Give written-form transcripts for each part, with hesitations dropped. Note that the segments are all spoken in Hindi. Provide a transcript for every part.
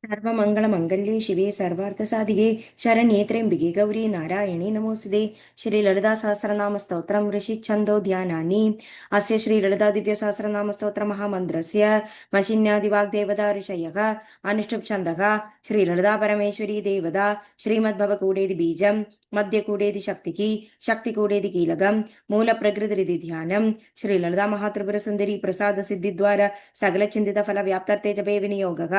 सर्वमङ्गलमङ्गल्ये शिवे सर्वार्थसाधिके शरण्ये त्र्यम्बिके गौरी नारायणी नमोऽस्तुते। श्री ललिता सहस्रनाम स्तोत्रम् ऋषिच्छन्दो ध्यानानि। अस्य श्री ललिता दिव्य सहस्रनाम स्तोत्र महामन्त्रस्य वशिन्यादिवाग्देवता ऋषयः अनुष्टुप् छन्दः श्री ललिता परमेश्वरी देवता श्रीमद्भवकूडेति बीजम् मध्यकूडेति शक्तिः शक्तिकूडेति कीलकम् मूलप्रकृतिरिति ध्यानम् श्री ललिता महात्रिपुरसुन्दरी प्रसाद सिद्धिद्वारा सकलचिन्तितफलव्याप्तर्थे जपे विनियोगः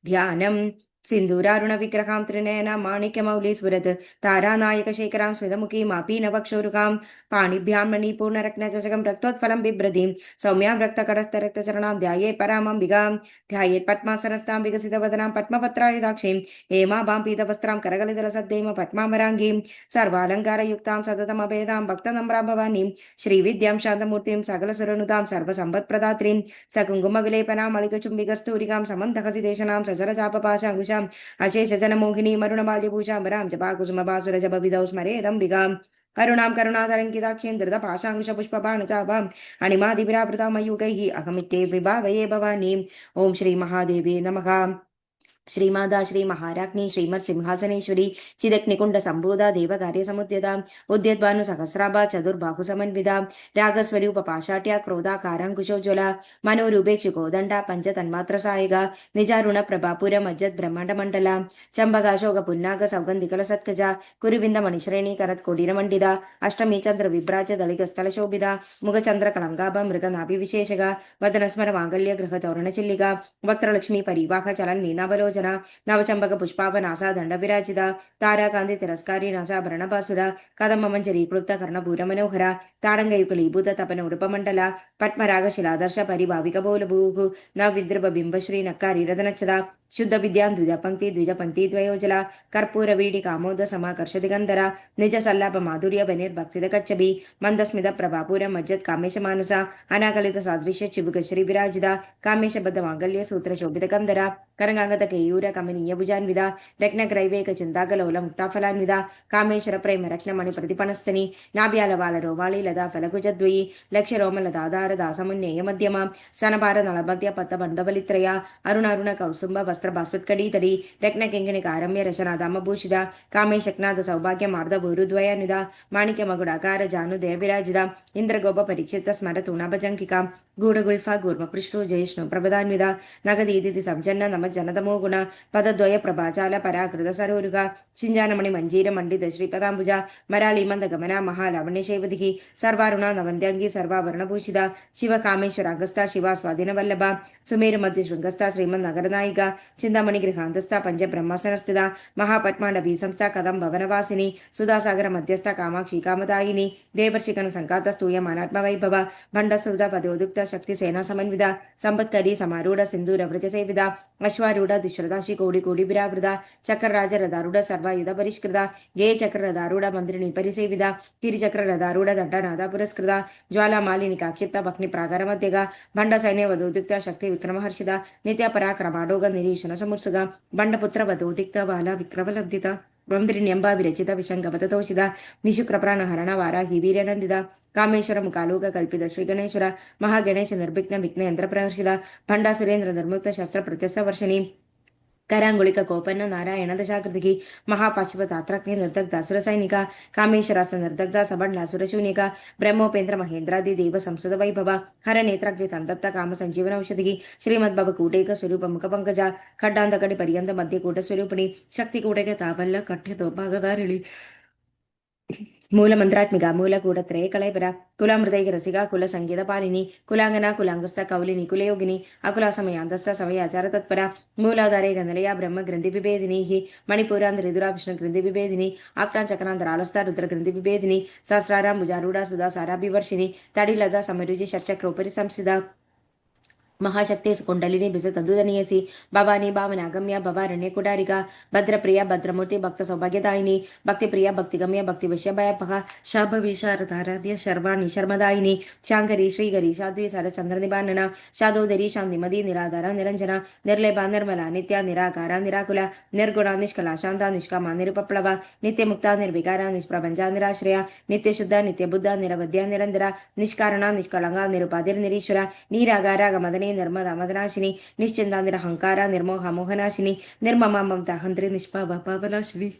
ध्यानम् सिन्दूरारुण विग्रहां त्रिनयना माणिक्यमौली स्फुरत् तारानायक शेखरां स्मितमुखीमापी नवक्षोरुकां पाणिभ्यां मणिपूर्णरत्नचषकं रक्तोत्फलं बिभ्रतीं सौम्यां रक्तकटस्थरक्तचरणां ध्यायेत् परामम्बिकां ध्यायेत् पद्मासनस्तां विकसितवदनां पद्मपत्रायुधाक्षीं हेमाभां पीतवस्त्रां करगलितलसद्धेम पद्मामराङ्गीं सर्वालङ्कारयुक्तां सततमभेदां भक्तनम्रां भवानीं श्रीविद्यां शान्तमूर्तिं सकलसुरनुतां सर्वसम्पत्प्रदात्रीं सकुङ्कुमविलेपनां मलिकचुम्बिकस्तूरिकां समन्तहसिदेशनां सचरचापपाशाङ्कुशाम् अशेषजनमोहिनी मरुणमाल्यभूषाम्बरां जपाकुसुमभासुरजपविधौ स्मरेदम्बिकाम् अरुणां करुणातरङ्किताक्षीं धृतपाशाङ्कुशपुष्पबाणचापाम् अणिमादिभिरावृतां मयूगैः अहमित्ये विभावये भवानीम्। ॐ श्री महादेवे नमः। श्रीमादा श्री महाराज्ञी श्रीमत् सिंहासनेश्वरी चिदग्निकुंड संबोधा देवकार्य समुद्यता उद्यद्भानु सहस्राभा चतुर्बाहु समन्विता रागस्वरूप पाशाट्या क्रोधाकाराङ्कुशोज्वला मनोरूपेक्षु कोदंडा पंच तन्मात्र सायिका निजारुण प्रभापुर मज्जत ब्रह्मांड मंडला चंबकाशोक पुन्नाग सौगंधिकल सत्कजा कुरुविंद मणिश्रेणी करत कोडिर मंडिता अष्टमी चंद्र विभ्राज दलिगस्थल शोभिता मुखचंद्र कलंगाभ मृग नाभि विशेषगा वदन स्मर मांगल्य गृह तोरण चिल्लिका वक्त्रलक्ष्मी परिवाह चलन मीनाबलोज नवचंबक पुष्पावनासा दंड विराजिता ताराकांति तिरस्कारी नासाभरणभासुरा कदम्ब मंजरी क्लुप्त कर्णपूर मनोहरा ताडंगयुगलीभूत तपन उडुपमंडल पद्मरागशिलादर्श परिभाविक बोलभूः नवविद्रभ बिंबश्री नक्कारी रदनच्छदा शुद्ध विद्यां द्विज पंक्ति द्विज पंक्ति द्वयोजला कर्पूर वीडी कामोद समाकर्ष दिगंधरा निज सल्लाप माधुर्य बनिर्भक्षित कच्छबी मंदस्मित प्रभापुर मज्जत कामेश मानुसा अनाकलित सादृश्य चिबुक श्री विराजिता कामेश बद्ध मांगल्य सूत्र शोभित कंदरा करंगांगत केयूर कमनीय भुजान्विदा रत्नग्रैवेक चिंतागलोल मुक्ताफलान्विदा कामेश्वर प्रेम रत्नमणि प्रतिपणस्तनी नाभ्याल बाल रोमाली लता फलकुजद्वयी लक्ष रोमलदाधार दासमुन्नेय मध्यमा स्तनभार नलमध्य पत्त बंधबलित्रया अरुणारुण कौसुंब वस्त्र भास्वत्कड़ी तड़ी रत्नकिंगिणी कारम्य रशनादामभूषित कामेशक्नाथ सौभाग्य मार्द भूरुद्वयान्विदा माणिक्य मगुडाकार जानु देविराजिदा इंद्रगोप परीक्षित स्मर तूणाभजंकिका गूढ़गुल्फा गूर्मपृष्ठो जयिष्णु प्रभदान्विदा नगदीदिति संजन्न नम जनतमो गुण पदद्वय प्रभाचाल पराकृत सरोरुगा शिंजानमणि मंजीर मंडित श्रीपदांबुज मराली मंद गमना महालावण्य शेवदिः सर्वारुण नवंद्यांगी सर्वाभरणभूषिता शिव कामेश्वर अगस्ता शिवा स्वाधीन वल्लभा सुमेरु मध्य शृंगस्था श्रीमन् नगरनायिका चिंतामणि गृहांतस्था पंच ब्रह्मासनस्थिता महापद्मांडवी संस्था कदम भवनवासिनी सुधासागर मध्यस्थ कामाक्षी कामदायिनी देवर्षिकन संकात स्तूयमानात्म वैभव भंडसुध पदोदुक्त शक्ति सेना समन्विता संपत्करी समारूढ़ सिंधूर व्रज सेविता अश्वारूढ़ दिश्रदाशी कोടി कोടി विरावृता चक्रराज रदारूढ़ सर्वायुध परिष्कृता गेय चक्र रदारूढ़ मंत्रिणी परिसेविता तिरिचक्र रदारूढ़ दंडनाद पुरस्कृता ज्वाला मालिनी काक्षिप्त भग्नि प्रागर मध्यगा भंड सैन्य वधोदिक्त शक्ति विक्रम हर्षिता नित्य पराक्रमाडोग निरीक्षण समुत्सुगा भंडपुत्र वधोदिक्त बाला विक्रमलब्धिता ವಂದ್ರಿಣ್ಯಂಬ ವಿರಚಿತ ವಿಶಂಗಪತೋಷಿತ ನಿಶುಕ್ರಪ್ರಾಣಹರಣ ವಾರಾಹಿ ವೀರ್ಯನಂದಿತ ಕಾಮೇಶ್ವರ ಮುಖಾಲೋಕ ಕಲ್ಪಿತ ಶ್ರೀ ಗಣೇಶ್ವರ ಮಹಾಗಣೇಶ ನಿರ್ವಿಘ್ನ ವಿಘ್ನ ಯಂತ್ರ ಪ್ರಹರ್ಷಿತ ಭಂಡ ಸುರೇಂದ್ರ ನಿರ್ಮುಕ್ತ ಶಸ್ತ್ರ ಪ್ರತ್ಯಸ್ಥ ವರ್ಷಿಣಿ करांगुलिक कोपन्न नारायण दशाकृति महापाशुपतात्रग्नि निर्दग्ध सुर सैनिक कामेश्वरास्त्र निर्दग्ध सबंडासुरशून्यक ब्रह्मोपेन्द्र महेन्द्रादि देव संसद वैभव हर नेत्राग्नि संतप्त काम संजीवन औषधि श्रीमद्भव कूटेक स्वरूप मुख पंकज खड्डांतकടി पर्यंत मध्य कूट स्वरूपिणी शक्ति कूटेक तावल्ल कठ्य दोभागदारिणी मूलमंत्रात्मिक मूलकूट त्रय कलैबर कुलामृतैक रसिका कुल संगीत पालिनी कुलांगना कुलांगस्थ कौलिनी कुलयोगिनी अकुला समयांतस्थ समयाचार तत्पर मूलाधारे गंधलया ब्रह्म ग्रंथि विभेदिनी मणिपुरांध ऋदुरा विष्णु ग्रंथि विभेदिनी आक्रांचक्रांतरालस्थ रुद्र ग्रंथि विभेदिनी सहस्रारां भुजारूढ़ सुधा साराभिवर्षिणी तडिलजा समरुचि षट्चक्रोपरि संस्थिता महाशक्ति कुंडलिनी बिज तंदुदनीयसी भवानी भावनागम्य भवारण्य कुडारिका भद्रप्रिया भद्रमूर्ति भक्त सौभाग्यदायिनी भक्तिप्रिया भक्तिगम्य भक्ति विषयभयपः शाभवी शारदाराध्य शर्वाणी शर्मदायिनी शांकरी श्रीगरी साध्वी सरचंद्र निबानना शादोदरी शांतिमदी निराधार निरंजना निर्लेपा निर्मला नित्या निराकार निराकुल निर्गुणा निष्कला शांता निष्कामा निरुपप्लव नित्य मुक्ता निर्विकारा निष्प्रभंजा निराश्रया नित्य शुद्ध नित्य बुद्ध निरवध्य निरंजरा निष्कारणा निष्कलंगा निरुपाधिर निरीश्वर नीरागारा गमदने निर्मोहिनी निर्मदा मदनाशिनी निश्चिंता निरहंकार निर्मोह मोहनाशिनी निर्ममा ममता हंत्री निष्पाप पापनाशिनी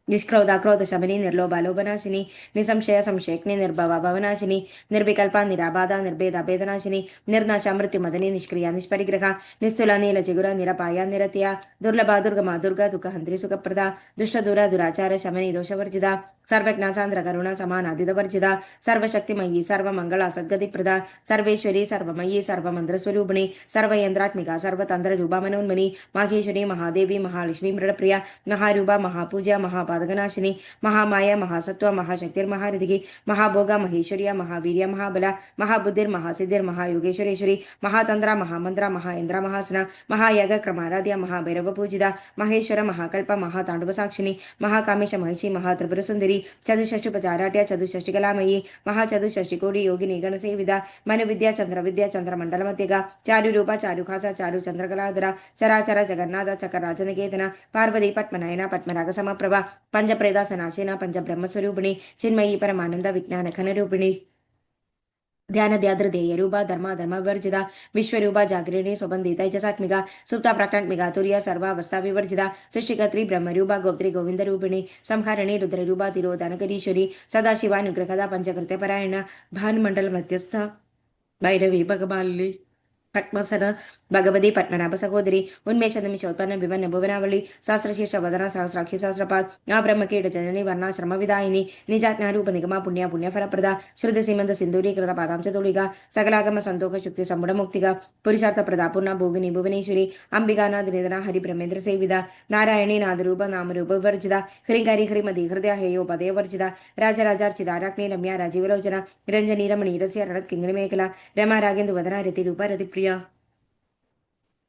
निष्क्रोधा क्रोध शमिनी निर्लोभालोभनाशिनी निसंशय संशयग्नि निर्भवा भवनाशिनी निर्विकल्पा निराबाधा निर्भेदा भेदनाशिनी निर्नाशा मृत्युमदनी निष्क्रिया निष्परिग्रह निस्तुला नील चिगुर निरपाया निरतिया दुर्लभा दुर्गमा दुर्गा दुःखहंत्री सुखप्रदा दुष्टदूरा दुराचार शमनी दोषवर्जिता सर्वज्ञा सान्द्र करुणा समानादितवर्जिता सर्वशक्तिमयी सर्वमंगला सद्गतिप्रदा सर्वेश्वरी सर्वमयी सर्वमंत्रस्वरूपिणी सर्वयंत्रात्मिका सर्वतंत्र रूपा मनोन्मणि माहेश्वरी महादेवी महालक्ष्मी मृडप्रिया महारूपा महापूजा महापादकनाशिनी महामाया महासत्व महाशक्तिर्महारथिकी महाभोगा महेश्वरिया महावीर्य महाबल महाबुद्धिर्महासिद्धिर महायोगेश्वरेश्वरी महातंत्र महामंत्र महाइंद्र महासना महायाग क्रमाराध्य महाभैरव पूजिता महेश्वर महाकल्प महातांडव साक्षिणी महाकामेश महिषी महात्रिपुर सुंदरी चतुष्षष्टुपचाराट्य चतुष्षष्टिकलामयी महाचतुष्षष्टिकोटि योगिनी गणसेविदा मनुविद्या चंद्रविद्या चंद्रमंडलमत्यगा चारुरूपा चारुखास चारु चंद्रकलाधरा चराचर जगन्नाथ चक्रराजनिकेतन पार्वती पद्मनयना पद्मराग समप्रभा पंचप्रेदासनाशिना पंचब्रह्मस्वरूपिणी चिन्मयी परमानंद विज्ञान खनरूपिणी ध्यान ध्याद्र ध्येय रूपा धर्मा धर्म विवर्जिता विश्वरूपा जागृणी स्वबंधी तैजसात्मिका सुप्ता प्रकटमिका तुर्य सर्वावस्था विवर्जिता सृष्टिकत्री ब्रह्मरूपा गोत्री गोविंद रूपिणी संहारिणी रुद्ररूपा तिरोधनकरीश्वरी सदाशिवानुग्रहदा पंचकृत्यपरायण भानुमंडल मध्यस्थ भैरवी भगवाली पद्मसन भगवती पद्मनाभ सहोदरी उन्मेष निमिषोत्पन्न विभिन्न भुवनावली सहस्रशीर्ष वदना सहस्राक्षी सहस्रपाद आ ब्रह्मकीट जननी वर्णाश्रम विदायिनी निजाज्ञा रूप निगमा पुण्य पुण्य फलप्रदा श्रुति सीमंत सिंधुरीकृत पादांश तुलिका सकलागम संतोष शुक्ति समुड़ मुक्तिगा पुरुषार्थ प्रदा पूर्णा भोगिनी भुवनेश्वरी अंबिकानाथ निधना हरि ब्रह्मेंद्र सेविदा नारायणी नादरूप नामरूप वर्जिता ह्रींकारी ह्रीमती हृदय हेयो पदे वर्जिता राजराजार्चिताराग्नि रम्या राजीवलोचना रंजनी रमणी रस्य रणत किंगणी मेखला रमा रागेंदु वदना रति रूप रति प्रिया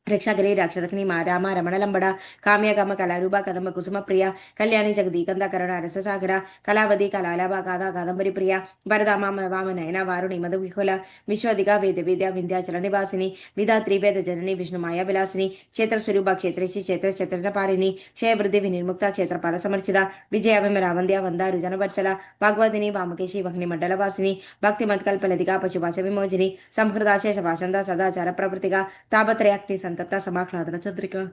रक्षागिरी राक्षदग्नि राम रमणलंबड़ा काम्य गम कलारूपा कदम कुसुम प्रिया कल्याणी जगदी कंदा करुणा रससागरा कलावती कलालाभा गाधा कादंबरी प्रिया वरदा माम वाम नयना वारुणी मधुविकुला विश्वदिका वेद विद्या विंध्याचल निवासिनी विधात्री वेद जननी विष्णु माया विलासिनी क्षेत्र स्वरूपा क्षेत्रेशी क्षेत्र क्षेत्र पारिणी क्षय वृद्धि विनिर्मुक्ता क्षेत्रपाल समर्चिता विजय विमरा वंद्या वंदा रुजन वत्सला भगवदिनी वामकेशी वह्नि मंडल वासिनी भक्तिमत कल्पलतिका पशुभाष विमोचिनी संहृदाशेष भाषंदा सदाचार प्रवृत्तिका तापत्रयाग्नि संतप्ता समाह्लादन चंद्रिका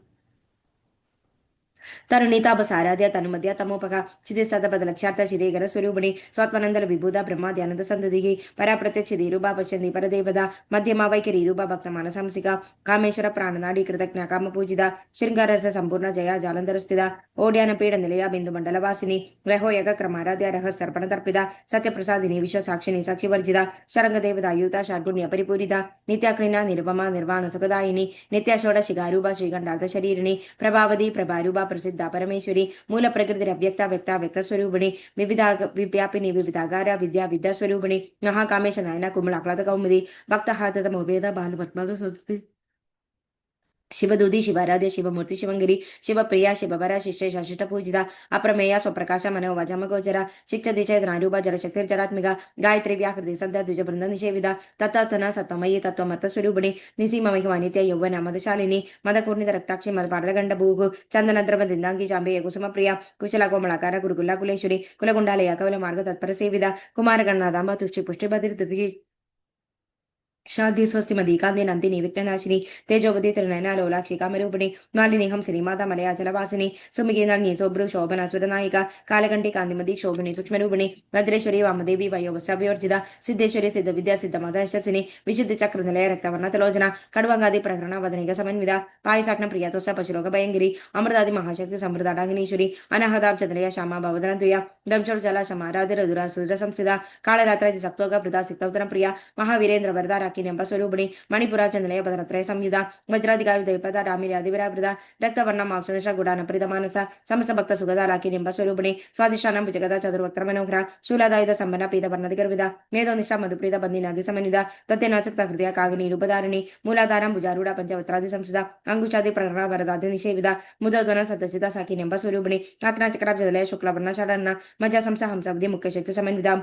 तरुणीतापसाराध्य तनुमध्य तमोपक चिदे सतपद लक्षार्थ चिदेगर स्वरूपिणी स्वात्मनंदल विभूत ब्रह्माद्यानंद संदधि परा प्रत्यक्षिदी रूपा पश्यन्ति परदेवदा मध्यमा वैखरी रूपा भक्त मानसंसिका कामेश्वर प्राणनाडी कृतज्ञ काम पूजिता श्रृंगार रस संपूर्ण जया जालंधर स्थिता ओड्यान पीड निलया बिंदु मंडल वासिनी रहो यग क्रमाराध्य रह सर्पण तर्पिता सत्य प्रसादिनी विश्व साक्षिणी साक्षी वर्जिता शरंग देवता युता षाड्गुण्य परिपूरिता नित्याकृणा निरुपमा निर्वाण सुखदायिनी नित्य षोडशिगारूपा श्रीगंडार्थ शरीरिणी प्रभावती प्रभारूपा प्रसिद्धा परमेश्वरी मूल प्रकृति अव्यक्ता व्यक्ता व्यक्त स्वरूपिणी विविधा व्यापिनी विविधागार विद्या विद्या स्वरूपिणी महाकामेश नयना कुमलाक्लाद कौमुदी भक्त हाततमो वेद बालपद्माद सदति शिवदूति शिवाराध्य शिवमूर्ति शिवंगिरी शिवप्रिया शिववरा शिष्य शिष्ट पूजिता अप्रमेय स्वप्रकाश मनो वजम गोचरा शिक्ष दिशय नारूपा जलशक्तिर्जरात्मिका गायत्री व्याकृति सद्य द्विज बृंद निषेविता तत्तन सत्वमयी तत्वमर्थ स्वरूपिणी निसीम महिमा नित्य यौवन मदशालिनी मदकूर्णित रक्ताक्षी मद पाडलगंड भूगु चंदनद्रव दिंदांगी चांबेय कुसुम प्रिया कुशल कोमलाकार गुरुकुला कुलेश्वरी कुलगुंडालय कवल मार्ग तत्पर सेविदा कुमार गणनादांब तुष्टि पुष्टि भद्रति शांति स्वस्ति मदीकांति नंदिनी विघ्ननाशिनी तेजोवती त्रिनयना लोलाक्षी कामरूपिणी मालिनी हंसिनी माता मलया जलवासिनी सुमिगी नलिनी सोभ्रु शोभना सुरनायिका कालगंटी कांतिमती शोभिनी सूक्ष्मरूपिणी वज्रेश्वरी वामदेवी वयोवस्याभिवर्जिता सिद्धेश्वरी सिद्ध विद्या सिद्ध मदर्शसिनी विशुद्ध चक्र निलय रक्तवर्णतलोचना कड़वांगादि प्रकरण वदनिक समन्विता पायसाग्न प्रिया तुष्ट पशुलोक भयंगिरी अमृतादि महाशक्ति समृद्धाडागिनीश्वरी अनाहदाब चंद्रया श्यामा भवदनद्वया दंशोर जला शमाराधिर दुरा सुर संसिदा कालरात्रादि सप्तोग प्रदा सिक्तवतन प्रिया महावीरेंद्र वरदा राकिन्यंब स्वरूपिणी मणिपुरा चंद्रय पदनत्रय संयुधा वज्राधिकायुधपदा रामिर्यादिविरावृता रक्तवर्ण मांसनिष्ठ गुडान प्रीतमानस समस्त भक्त सुगदा राकिन्यंब स्वरूपिणी स्वादिष्ठानं भुजगदा चतुर्वक्त्र मनोहरा शूलादायुध संपन्न पीतवर्णधिगर्विदा मेधोनिष्ठा मधुप्रीत बंदिनादि समन्विता तत्तेनासक्त हृदय कागिनी रूपधारिणी मूलाधारं भुजारूढ़ पंचवक्त्रादि संसिदा अंकुशादि प्रकरण वरदादि निषेविदा मुदोद्वन सतचिता साकिन्यंब स्वरूपिणी आत्नाचक्राब्जदलय शुक्लवर्ण षडन्न मज्जा संस हंसवधि मुख्य शक्ति समन्विता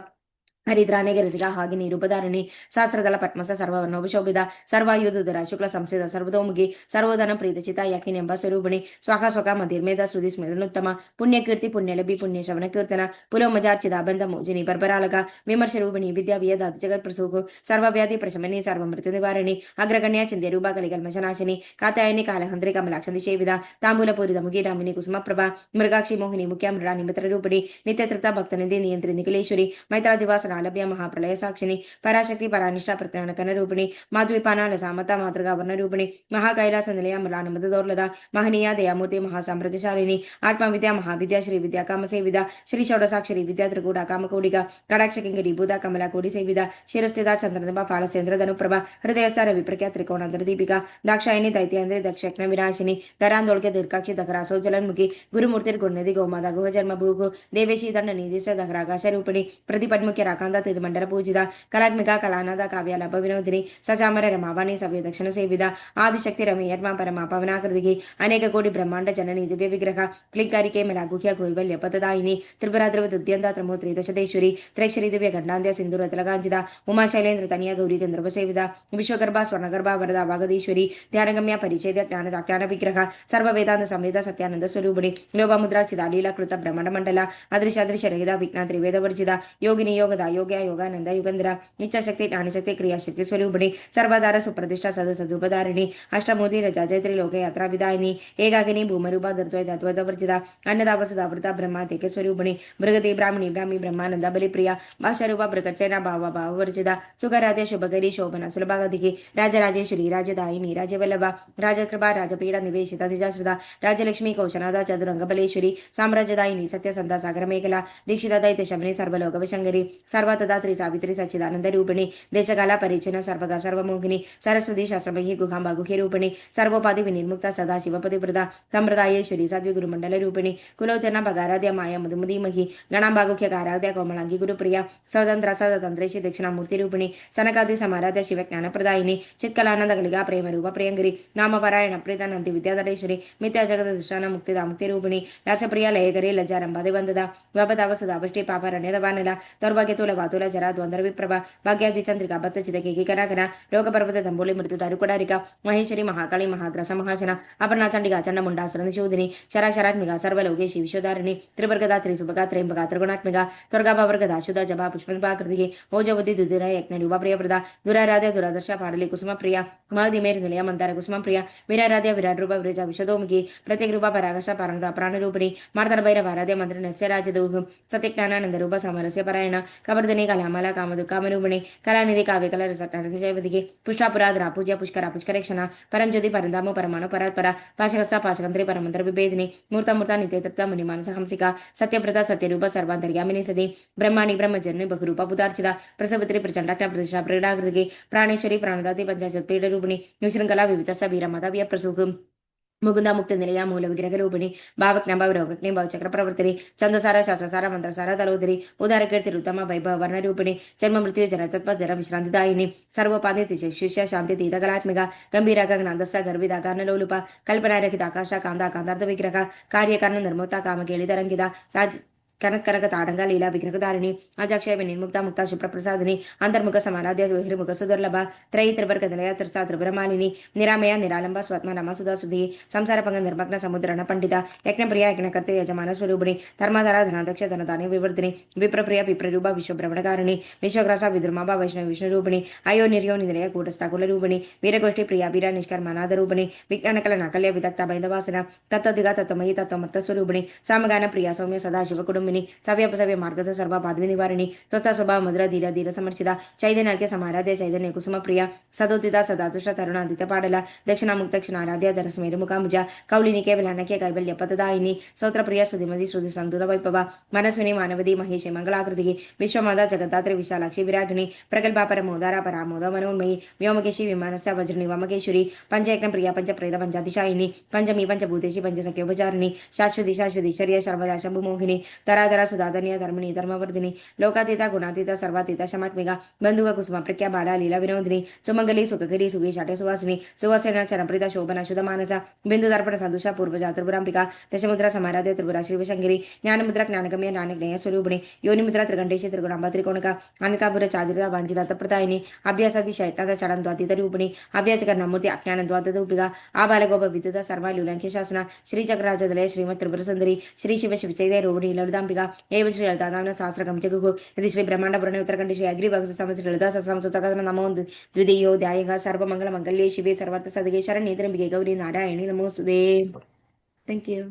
ಹರಿದ್ರಾನೇ ಗಿರಿಸಿಗ ಹಾಗಿನಿ ರೂಪಧಾರಿಣಿ ಸಹಸ್ರದಳ ಪದ್ಮಸ ಸರ್ವವರ್ಣೋಪಶೋಭಿತ ಸರ್ವಾಯುಧುಧರ ಶುಕ್ಲ ಸಂಸ್ಥಿತ ಸರ್ವತೋಮುಖಿ ಸರ್ವೋಧನ ಪ್ರೀತಚಿತ ಯಾಕಿನೆಂಬ ಸ್ವರೂಪಿಣಿ ಸ್ವಾಹ ಸ್ವಕ ಮಧಿರ್ಮೇಧ ಶ್ರುತಿ ಸ್ಮೃತನುತ್ತಮ ಪುಣ್ಯಕೀರ್ತಿ ಪುಣ್ಯಲಭಿ ಪುಣ್ಯ ಶ್ರವಣ ಕೀರ್ತನ ಪುಲೋಮಜಾರ್ಚಿದ ಬಂಧ ಮೋಜಿನಿ ಬರ್ಬರಾಲಕ ವಿಮರ್ಶ ರೂಪಿಣಿ ವಿದ್ಯಾ ವಿಯದಾದ ಜಗತ್ ಪ್ರಸೂಕು ಸರ್ವವ್ಯಾಧಿ ಪ್ರಶಮನಿ ಸರ್ವ ಮೃತ್ಯು ನಿವಾರಣಿ ಅಗ್ರಗಣ್ಯ ಚಂದ್ಯ ರೂಪ ಕಲಿಕಲ್ಮಶನಾಶಿನಿ ಕಾತಾಯನಿ ಕಾಲಹಂದ್ರಿ ಕಮಲಾಕ್ಷಂದಿ ಸೇವಿದ ತಾಂಬೂಲ ಪೂರಿದ ಮುಗಿಡಾಮಿನಿ ಕುಸುಮಪ್ರಭಾ ಮೃಗಾಕ್ಷಿ ಮೋಹಿನಿ ಮುಖ್ಯ ಮೃಡಾ ನಿಮಿತ್ರ ರೂಪಿಣಿ ನಿತ್ಯ ತೃಪ್ತ ಭಕ್ತನಿಧಿ ನಿಯಂತ್ರಿ ನಿಖಿಲೇಶ್ವರಿ ಮೈತ್ರಾದಿವಾಸ ಲಭ್ಯ ಮಹಾಪ್ರಳಯ ಸಾಕ್ಷಿನಿ ಪರಾಶಕ್ತಿ ಪರಾನಿಷ್ಠಾ ಪ್ರಜ್ಞಾನಕನ ರೂಪಿಣಿ ಮಾಧ್ವಿಪಾನಾಲ ಸಾಮತ ಮಾತೃಗಾ ವರ್ಣ ರೂಪಿಣಿ ಮಹಾಕೈಲಾಸ ನಿಲಯ ಮಲಾನಮದ ದೌರ್ಲದ ಮಹನೀಯ ದಯಾಮೂರ್ತಿ ಮಹಾಸಾಮ್ರಾಜ್ಯಶಾಲಿನಿ ಆತ್ಮವಿದ್ಯಾ ಮಹಾವಿದ್ಯಾ ಶ್ರೀ ವಿದ್ಯಾ ಕಾಮ ಸೇವಿದ ಶ್ರೀ ಷೋಡಸಾಕ್ಷರಿ ವಿದ್ಯಾ ತ್ರಿಕೂಟ ಕಾಮಕೋಡಿಗ ಕಟಾಕ್ಷ ಕಿಂಗರಿ ಭೂತ ಕಮಲ ಕೋಡಿ ಸೇವಿದ ಶಿರಸ್ಥಿತ ಚಂದ್ರದಂಬ ಫಾಲಸೇಂದ್ರ ಧನುಪ್ರಭ ಹೃದಯಸ್ಥ ರವಿಪ್ರಖ್ಯಾ ತ್ರಿಕೋಣಾಂತರ ದೀಪಿಕಾ ದಾಕ್ಷಾಯಿನಿ ದೈತ್ಯೇಂದ್ರಿ ದಕ್ಷಕ್ನ ವಿನಾಶಿನಿ ದರಾಂದೋಳ್ಕೆ ದೀರ್ಘಾಕ್ಷಿ ದಖರಾಸೋ ಜಲನ್ಮುಖಿ ಗುರುಮೂರ್ತಿ ಗುಣನದಿ ಗೋಮಾದ ಗುಹ ಜನ್ಮ ಭೂಗು ದೇವೇಶಿ ದಂಡ ನಿಧಿಸ ದಖರಾಕಾಶ ರೂಪಿಣಿ ಪ್ರತಿಪದ್ಮುಖ್ಯ ರಾಕಾಂತ ಮಂಡಲ ಪೂಜಿತ ಕಲಾತ್ಮಿಕ ಕಲಾನದ ಕಾವ್ಯ ಲಭ ವಿನೋದಿನಿ ಸಚಾಮರ ರಮಾವಾಣಿ ಸವ್ಯ ದಕ್ಷಿಣ ಸೇವಿದ ಆದಿಶಕ್ತಿ ರಮೇಯರ್ಮ ಪರಮ ಪವನಾಕೃತಿಗೆ ಅನೇಕ ಕೋಟಿ ಬ್ರಹ್ಮಾಂಡ ಜನನಿ ದಿವ್ಯ ವಿಗ್ರಹ ಕ್ಲಿಂಕಾರಿಕೆ ಮೆಲಾಗುಖ್ಯ ಗೋಲ್ವಲ್ಯ ಪತದಾಯಿನಿ ತ್ರಿಪುರಾದ್ರವ ದುದ್ಯಂತ ತ್ರಮೋತ್ರಿ ದಶದೇಶ್ವರಿ ತ್ರೈಕ್ಷರಿ ದಿವ್ಯ ಗಂಡಾಂದ್ಯ ಸಿಂಧೂರ ತಲಗಾಂಚಿದ ಉಮಾ ಶೈಲೇಂದ್ರ ತನಿಯ ಗೌರಿ ಗಂಧರ್ವ ಸೇವಿದ ವಿಶ್ವಗರ್ಭ ಸ್ವರ್ಣಗರ್ಭ ವರದ ವಾಗದೀಶ್ವರಿ ಧ್ಯಾನಗಮ್ಯ ಪರಿಚಯ ಜ್ಞಾನದ ಜ್ಞಾನ ವಿಗ್ರಹ ಸರ್ವ ವೇದಾಂತ ಸಂವೇದ ಸತ್ಯಾನಂದ ಸ್ವರೂಪಿಣಿ ಲೋಭಮುದ್ರಾಚಿದ ಲೀಲಾಕೃತ ಬ್ರಹ್ಮಾಂಡ ಮಂಡಲ ಅದೃಶ್ಯ ಅದೃಶ್ಯ ರಹಿತ ವಿಜ್ಞಾನ ತ್ರಿವೇದ ವರ್ಜಿತ ಯೋಗಿನಿ ಯೋಗದ ಯೋಗ್ಯ ಯೋಗಾನಂದ ಯುಗಂಧರ ಇಚ್ಛಾಶಕ್ತಿ ಜ್ಞಾನಶಕ್ತಿ ಕ್ರಿಯಾಶಕ್ತಿ ಸ್ವರೂಪಿಣಿ ಸರ್ವಧಾರ ಸುಪ್ರತಿಷ್ಠಾ ಸದಸದ್ರೂಪಧಾರಿಣಿ ಅಷ್ಟಮೂರ್ತಿ ರಜಾ ಜೈತ್ರಿ ಲೋಕ ಯಾತ್ರಾ ವಿದಾಯಿನಿ ಏಕಾಗಿನಿ ಭೂಮರೂಪ ಧರ್ತ್ವಯ ಧತ್ವದ ವರ್ಜಿತ ಅನ್ನದಾವಸದ ಅಮೃತ ಬ್ರಹ್ಮಾತಿಕೆ ಸ್ವರೂಪಿಣಿ ಮೃಗತಿ ಬ್ರಾಹ್ಮಣಿ ಬ್ರಾಹ್ಮಿ ಬ್ರಹ್ಮಾನಂದ ಬಲಿಪ್ರಿಯ ಭಾಷರೂಪ ಬೃಕಚೇನ ಭಾವ ಭಾವ ವರ್ಜಿತ ಸುಖರಾಧ್ಯ ಶುಭಗರಿ ಶೋಭನ ಸುಲಭಗದಿಗೆ ರಾಜರಾಜೇಶ್ವರಿ ರಾಜದಾಯಿನಿ ರಾಜವಲ್ಲಭ ರಾಜಕೃಪಾ ರಾಜಪೀಡ ನಿವೇಶಿತ ನಿಜಾಶ್ರಿತ ರಾಜಲಕ್ಷ್ಮಿ ಕೌಶನಾದ ಚದುರಂಗ ಬಲೇಶ್ವರಿ ಸಾಮ್ರಾಜ್ಯದಾಯಿನಿ ಸತ್ಯಸಂಧ ಸಾಗರ ಮೇಖಲಾ ದೀಕ್ಷಿತ ದೈತ್ಯ ಶಮನಿ ಸರ್ವಲೋಕ ವಿಶಂಗರಿ ಸರ್ವತದಾತ್ರಿ ಸಾವಿತ್ರಿ ಸಚ್ಚಿದಾನಂದ ರೂಪಿಣಿ ದೇಶಕಾಲ ಪರಿಚನ ಸರ್ವಗ ಸರ್ವಮೋಹಿನಿ ಸರಸ್ವತಿ ಶಾಸ್ತ್ರಮಹಿ ಗುಹಾಂಬ ಗುಹಿ ರೂಪಿಣಿ ಸರ್ವೋಪಾಧಿ ವಿನಿರ್ಮುಕ್ತ ಸದಾ ಶಿವಪತಿವ್ರತ ಸಂಪ್ರದಾಯೇಶ್ವರಿ ಸದ್ವಿಗುರು ಮಂಡಲ ರೂಪಿಣಿ ಕುಲೋತ್ತನ ಭಗಾರಾಧ್ಯ ಮಾಯ ಮಧುಮಧೀಮಹಿ ಗಣಾಂಬಾಗುಖ್ಯ ಗಾರಾಧ್ಯ ಕೋಮಲಾಂಗಿ ಗುರುಪ್ರಿಯ ಸ್ವತಂತ್ರ ಸತಂತ್ರೇಶಿ ದಕ್ಷಿಣಾಮೂರ್ತಿ ರೂಪಿಣಿ ಸನಕಾದಿ ಸಮಾರಾಧ್ಯ ಶಿವಜ್ಞಾನ ಪ್ರದಾಯಿನಿ ಚಿತ್ಕಲಾನಂದ ಗಲಿಗಾ ಪ್ರೇಮ ರೂಪ ಪ್ರಿಯಂಗರಿ ನಾಮಪಾರಾಯಣ ಪ್ರೀತ ನಂದಿ ವಿದ್ಯಾಧರೇಶ್ವರಿ ಮಿಥ್ಯಾ ಜಗದ ದುಷ್ಟಾನ ಮುಕ್ತಿದ ಮುಕ್ತಿ ರೂಪಿಣಿ ಲಾಸಪ್ರಿಯ ಲಯಗರಿ ಲಜ್ಜಾರಂಭಾದೆ ಬಂದದ ವಪದಾವಸದ ಅವಷ್ಟಿ ಪಾಪರಣ್ಯದ ವಾನಲ ದೌರ್ಭಾಗ್ಯ ತೂಲ ವಾತುಲ ಜರ ದ್ವಂದ್ರ ವಿಪ್ರಭ ಭಾಗ್ಯಾದ್ವಿ ಚಂದ್ರಿಕಾ ಬತ್ತ ಚಿದಕೇಗಿ ಕನಕನ ರೋಗ ಪರ್ವತ ದಂಬೋಲಿ ಮೃತ್ಯು ದಾರುಕುಡಾರಿಕ ಮಹೇಶ್ವರಿ ಮಹಾಕಾಳಿ ಮಹಾಗ್ರಸ ಮಹಾಸನ ಅಪರ್ಣಾ ಚಂಡಿಕಾ ಚಂಡ ಮುಂಡಾಸುರನ ಶೋಧಿನಿ ಶರಾಕ್ಷರಾತ್ಮಿಕ ಸರ್ವಲೋಕೇಶಿ ವಿಶ್ವಧಾರಿಣಿ ತ್ರಿವರ್ಗದಾತ್ರಿ ಸುಭಗಾ ತ್ರೇಂಬಕ ತ್ರಿಗುಣಾತ್ಮಿಕ ಸ್ವರ್ಗಾಭವರ್ಗದ ಶುದ್ಧ ಜಭಾ ಪುಷ್ಪಕೃತಿಗೆ ಓಜವದಿ ದುದಿರ ಯಜ್ಞ ರೂಪ ಪ್ರಿಯಪ್ರದ ದುರಾರಾಧ್ಯ ದುರಾದರ್ಶ ಪಾಡಲಿ ಕುಸುಮ ಪ್ರಿಯ ಮಹದಿ ಮೇರು ನಿಲಯ ಮಂದಾರ ಕುಸುಮ ಪ್ರಿಯ ವೀರಾರಾಧ್ಯ ವಿರಾಟ್ ರೂಪ ವಿರಜ ವಿಶ್ವದೋಮುಖಿ ಪ್ರತ್ಯೇಕ ಪರಾಗಶ ಪಾರಂಗದ ಪ್ರಾಣರೂಪಿಣಿ ಮಾರ್ದನ ಭೈರವ ಆರಾಧ್ಯ ಮಂತ್ರ ನಸ್ಯ ರಾಜದೂಹು ಸತ್ಯಜ್ಞಾನಾನಂದ ರೂಪ ಸಾಮರಸ್ಯ ಪರಾಯಣ ಕಬರ್ದನಿ ಕಲಾಮಲ ಕಾಮದು ಕಾಮರೂಪಿಣಿ ಕಲಾನಿಧಿ ಕಾವ್ಯ ಕಲ ರಸಜ್ಞಾನಸೇವದಿಗೆ ಪುಷ್ಟಾಪುರಾಧರ ಪೂಜ್ಯ ಪುಷ್ಕರ ಪುಷ್ಕರೇಕ್ಷಣ ಪರಂಜ್ಯೋತಿ ಪರಂಧಾಮ ಪರಮಾಣು ಪರಾತ್ಪರ ಪಾಶಕಸ್ಥ ಪಾಶಕಂತ್ರಿ ಪರಮಂತ್ರ ವಿಭೇದಿನಿ ಮೂರ್ತ ಮೂರ್ತ ನಿತ್ಯತೃಪ್ತ ಮುನಿ ಮಾನಸ ಹಂಸಿಕ ಸತ್ಯವ್ರತ ಸತ್ಯರೂಪ ಸರ್ವಾಂತರ್ಯಾಮಿನಿ ಸದಿ ಬ್ರಹ್ಮಾಣಿ ಬ್ರಹ್ಮಜನ್ಯ ಬಹುರೂಪ ಬುಧಾರ್ಚಿತ ಪ್ರಸವತ್ರಿ ಪ್ರಚಂಡಾಜ್ಞ ಪ್ರತಿಷ್ಠಾ ಪ್ರೇಡಾಗೃತಿಗೆ ಪ್ರಾಣೇಶ್ವರಿ ಪ್ರಾಣದಾತಿ ಪಂಚಾಶತ್ ಪೀಠ ರೂಪಿಣಿ ವಿಶೃಂಖಲಾ ವಿವಿಧ ಸವೀರ ಮತವ್ಯ ಪ್ರಸೂಕು ಮುಗುಂದ ಮುಕ್ತ ನಿಲಯ ಮೂಲ ವಿಗ್ರಹ ರೂಪಿಣಿ ಭಾವಜ್ಞ ಭವರೋಗಜ್ಞೆ ಭವಚಕ್ರ ಪ್ರವರ್ತನೆ ಚಂದಸಾರ ಶಾಸ್ತ್ರಸಾರ ಮಂತ್ರಸಾರ ತಲೋದರಿ ಉದಾರ ಕೀರ್ತಿ ಉತ್ತಮ ವೈಭವ ವರ್ಣ ರೂಪಿಣಿ ಜನ್ಮ ಮೃತ್ಯು ಜನ ತತ್ವಜರ ವಿಶ್ರಾಂತಿದಾಯಿನಿ ಸರ್ವೋಪಾದಿ ಶಿಷ್ಯ ಶಾಂತಿ ತೀತಕಲಾತ್ಮಿಕ ಗಂಭೀರ ಗಗನಾಂದಸ್ಥ ಗರ್ಭಿದ ಗಾನಲೋಲುಪ ಕಲ್ಪನಾರಹಿತ ಆಕಾಶ ಕಾಂದ ಕಾಂದಾರ್ಥ ವಿಗ್ರಹ ಕಾರ್ಯಕಾರಣ ನಿರ್ಮೋತ ಕಾಮ ಕೇಳಿದ ರಂಗಿದ ಕನಕ ತಾಡಂಗ ಲೀಲಾ ವಿಗ್ರಹಧಾರಿಣಿ ಅಜಾಕ್ಷಯ ನಿರ್ಮುಕ್ತ ಮುಕ್ತ ಶುಭ್ರಪ್ರಸಾದಿನಿ ಅಂತರ್ಮುಖ ಸಮಾರಾಧ್ಯ ಬಹಿರ್ಮುಖ ಸುದುರ್ಲಭ ತ್ರೈ ತ್ರಿವರ್ಗ ನಿಲಯ ತ್ರಿಸ್ತಾ ತ್ರಿಪುರಮಾಲಿನಿ ನಿರಾಮಯ ನಿರಾಲಂಬ ಸ್ವತ್ಮ ನಮ ಸುಧಾ ಸುಧಿ ಸಂಸಾರ ಪಂಗ ನಿರ್ಮಗ್ನ ಸಮುದ್ರನ ಪಂಡಿತ ಯಜ್ಞಪ್ರಿಯ ಯಜ್ಞಕರ್ತೆ ಯಜಮಾನ ಸ್ವರೂಪಿಣಿ ಧರ್ಮಾಧಾರ ಧನಾಧ್ಯಕ್ಷ ಧನಧಾನ್ಯ ವಿವರ್ಧಿನಿ ವಿಪ್ರಪ್ರಿಯ ವಿಪ್ರರೂಪ ವಿಶ್ವಭ್ರಮಣಕಾರಿಣಿ ವಿಶ್ವಗ್ರಾಸ ವಿದ್ರುಮಾಭ ವೈಷ್ಣವ ವಿಷ್ಣುರೂಪಿಣಿ ಅಯೋ ನಿರ್ಯೋ ನಿಲಯ ಕೂಟಸ್ಥ ಕುಲರೂಪಿಣಿ ವೀರಗೋಷ್ಠಿ ಪ್ರಿಯ ವೀರ ನಿಷ್ಕರ್ಮನಾದ ರೂಪಿಣಿ ವಿಜ್ಞಾನಕಲ ನಕಲ್ಯ ವಿದಕ್ತ ಬೈಂದವಾಸನ ತತ್ವದಿಗ ತತ್ವಮಯಿ ತತ್ವಮರ್ಥ ಸ್ವರೂಪಿಣಿ ಸಾಮಗಾನ ಪ್ರಿಯ ಸೌಮ್ಯ ಸದಾಶಿವ ಕುಟುಂಬಿನಿ ಸವ್ಯ ಮಾರ್ಗದ ಸರ್ವ ಪಾದ್ವಿ ನಿವಾರಣಿ ಸ್ವಸ್ಥ ಸ್ವಭಾವ ಮಧುರ ಧೀರ ಧೀರ ಸಮರ್ಚಿತ ಚೈತನ್ಯಕ್ಕೆ ಸಮಾರಾಧ್ಯ ಚೈತನ್ಯ ಕುಸುಮ ಪ್ರಿಯ ಸದೋತಿತ ಸದಾತುಷ್ಟ ತರುಣಾದಿತ ಪಾಡಲ ದಕ್ಷಿಣ ಮುಕ್ತಕ್ಷಣ ಆರಾಧ್ಯ ಧರಸ್ಮೇರು ಮುಖಾಂಬುಜ ಕೌಲಿನಿಕೆ ಬಲನಕ್ಕೆ ಕೈವಲ್ಯ ಪದದಾಯಿನಿ ಸೌತ್ರ ಪ್ರಿಯ ಸುಧಿಮದಿ ಸುಧಿ ಸಂದುದ ವೈಭವ ಮನಸ್ವಿನಿ ಮಾನವದಿ ಮಹೇಶಿ ಮಂಗಳಾಕೃತಿಗೆ ವಿಶ್ವಮಾದ ಜಗದಾತ್ರಿ ವಿಶಾಲಾಕ್ಷಿ ವಿರಾಗಿಣಿ ಪ್ರಗಲ್ಭ ಪರಮೋದಾರ ಪರಾಮೋದ ಮನೋನ್ಮಯಿ ವ್ಯೋಮಕೇಶಿ ವಿಮಾನಸ್ಯ ವಜ್ರಣಿ ವಾಮಕೇಶ್ವರಿ ಪಂಚಯಜ್ಞ ಪ್ರಿಯ ಪಂಚಪ್ರೇತ ಪಂಚಾತಿಶಾಯಿನಿ ಪಂಚಮಿ ಪಂಚಭೂತೇಶಿ ಪಂಚಸಖ್ಯೋಪಚಾರಿಣಿ ಶಾಶ್ವತಿ ಶಾಶ್ವತಿ ಶರ್ಯ ಶರ್ವದ ಶಂಭು ಮೋಹಿನಿ ಧರಾಧರ ಸುಧಾಧನ್ಯ ಧರ್ಮಿಣಿ ಧರ್ಮವರ್ಧಿನಿ ಲೋಕಾತೀತ ಗುಣಾತೀತ ಸರ್ವಾತೀತ ಶಮಾತ್ಮಿಕ ಬಂಧುಕ ಕುಸುಮ ಪ್ರಖ್ಯಾ ಬಾಲ ಲೀಲಾ ವಿನೋದಿನಿ ಸುಮಂಗಲಿ ಸುಖಕರಿ ಸುವಿ ಶಾಟ್ಯ ಸುವಾಸಿನಿ ಸುವಾಸನ ಚರಪ್ರೀತ ಶೋಭನ ಶುಧ ಮಾನಸ ಬಿಂದು ದರ್ಪಣ ಸಂತೋಷ ಪೂರ್ವಜ ತ್ರಿಪುರಾಂಬಿಕಾ ದಶಮುದ್ರ ಸಮಾರಾಧ್ಯ ತ್ರಿಪುರ ಶಿವಶಂಕರಿ ಜ್ಞಾನಮುದ್ರ ಜ್ಞಾನಗಮ್ಯ ಜ್ಞಾನಜ್ಞೇಯ ಸ್ವರೂಪಿಣಿ ಯೋನಿಮುದ್ರ ತ್ರಿಗಂಡೇಶಿ ತ್ರಿಗುಣಾಂಬ ತ್ರಿಕೋಣಕ ಅನಕಾಪುರ ಚಾದಿರ ವಾಂಚಿತ ಪ್ರದಾಯಿನಿ ಅಭ್ಯಾಸಾದಿ ಶೈತ್ನಾದ ಚಡಂದ್ವಾತಿತ ರೂಪಿಣಿ ಅವ್ಯಾಚಕರ್ಣ ಮೂರ್ತಿ ಅಜ್ಞಾನ ದ್ವಾತದ ಉಪಿಗ ಆ ಬಾಲಗೋಪ ವಿದ್ಯುತ ಸರ್ವಾಲ್ಯುಲಂಕೆ ಶಾಸನ ಶ್ರೀ ಚಕ್ರರಾಜದಲಯ ಶ್ರೀಮತ್ ತ್ರಿಪುರ ಸುಂದರಿ ಶ್ರೀ ಶಿವ ಶಿವಚೈತನ್ಯ ರೂಪಿಣಿ ಲಲಿತಾಂಬಿಕಾ ಏವ ಶ್ರೀ ಲಲಿತಾನಾಮ ಸಹಸ್ರಕಂ ಜಗು ಇದು ಶ್ರೀ ಬ್ರಹ್ಮಾಂಡ ಪುರಾಣ ಉತ್ತರಖಂಡ ಶ್ರೀ ಅಗ್ರಿಭಾಗ ಸಂವತ್ಸರ ಲಲಿತಾ ಸಹಸ್ರನಾಮ ನಮೋ ದ್ವಿತೀಯೋ ಧ್ಯಾಯ ಸರ್ವಮಂಗಲ ಮಂಗಲ್ಯೇ ಶಿವೆ ಸರ್ವಾರ್ಥ ಸಾಧಿಕೆ ಶರಣ್ಯೇ ತ್ರ್ಯಂಬಿಕೆ ಗೌರಿ ನಾರಾಯಣಿ ನಮೋಸ್ತುತೆ. Thank you.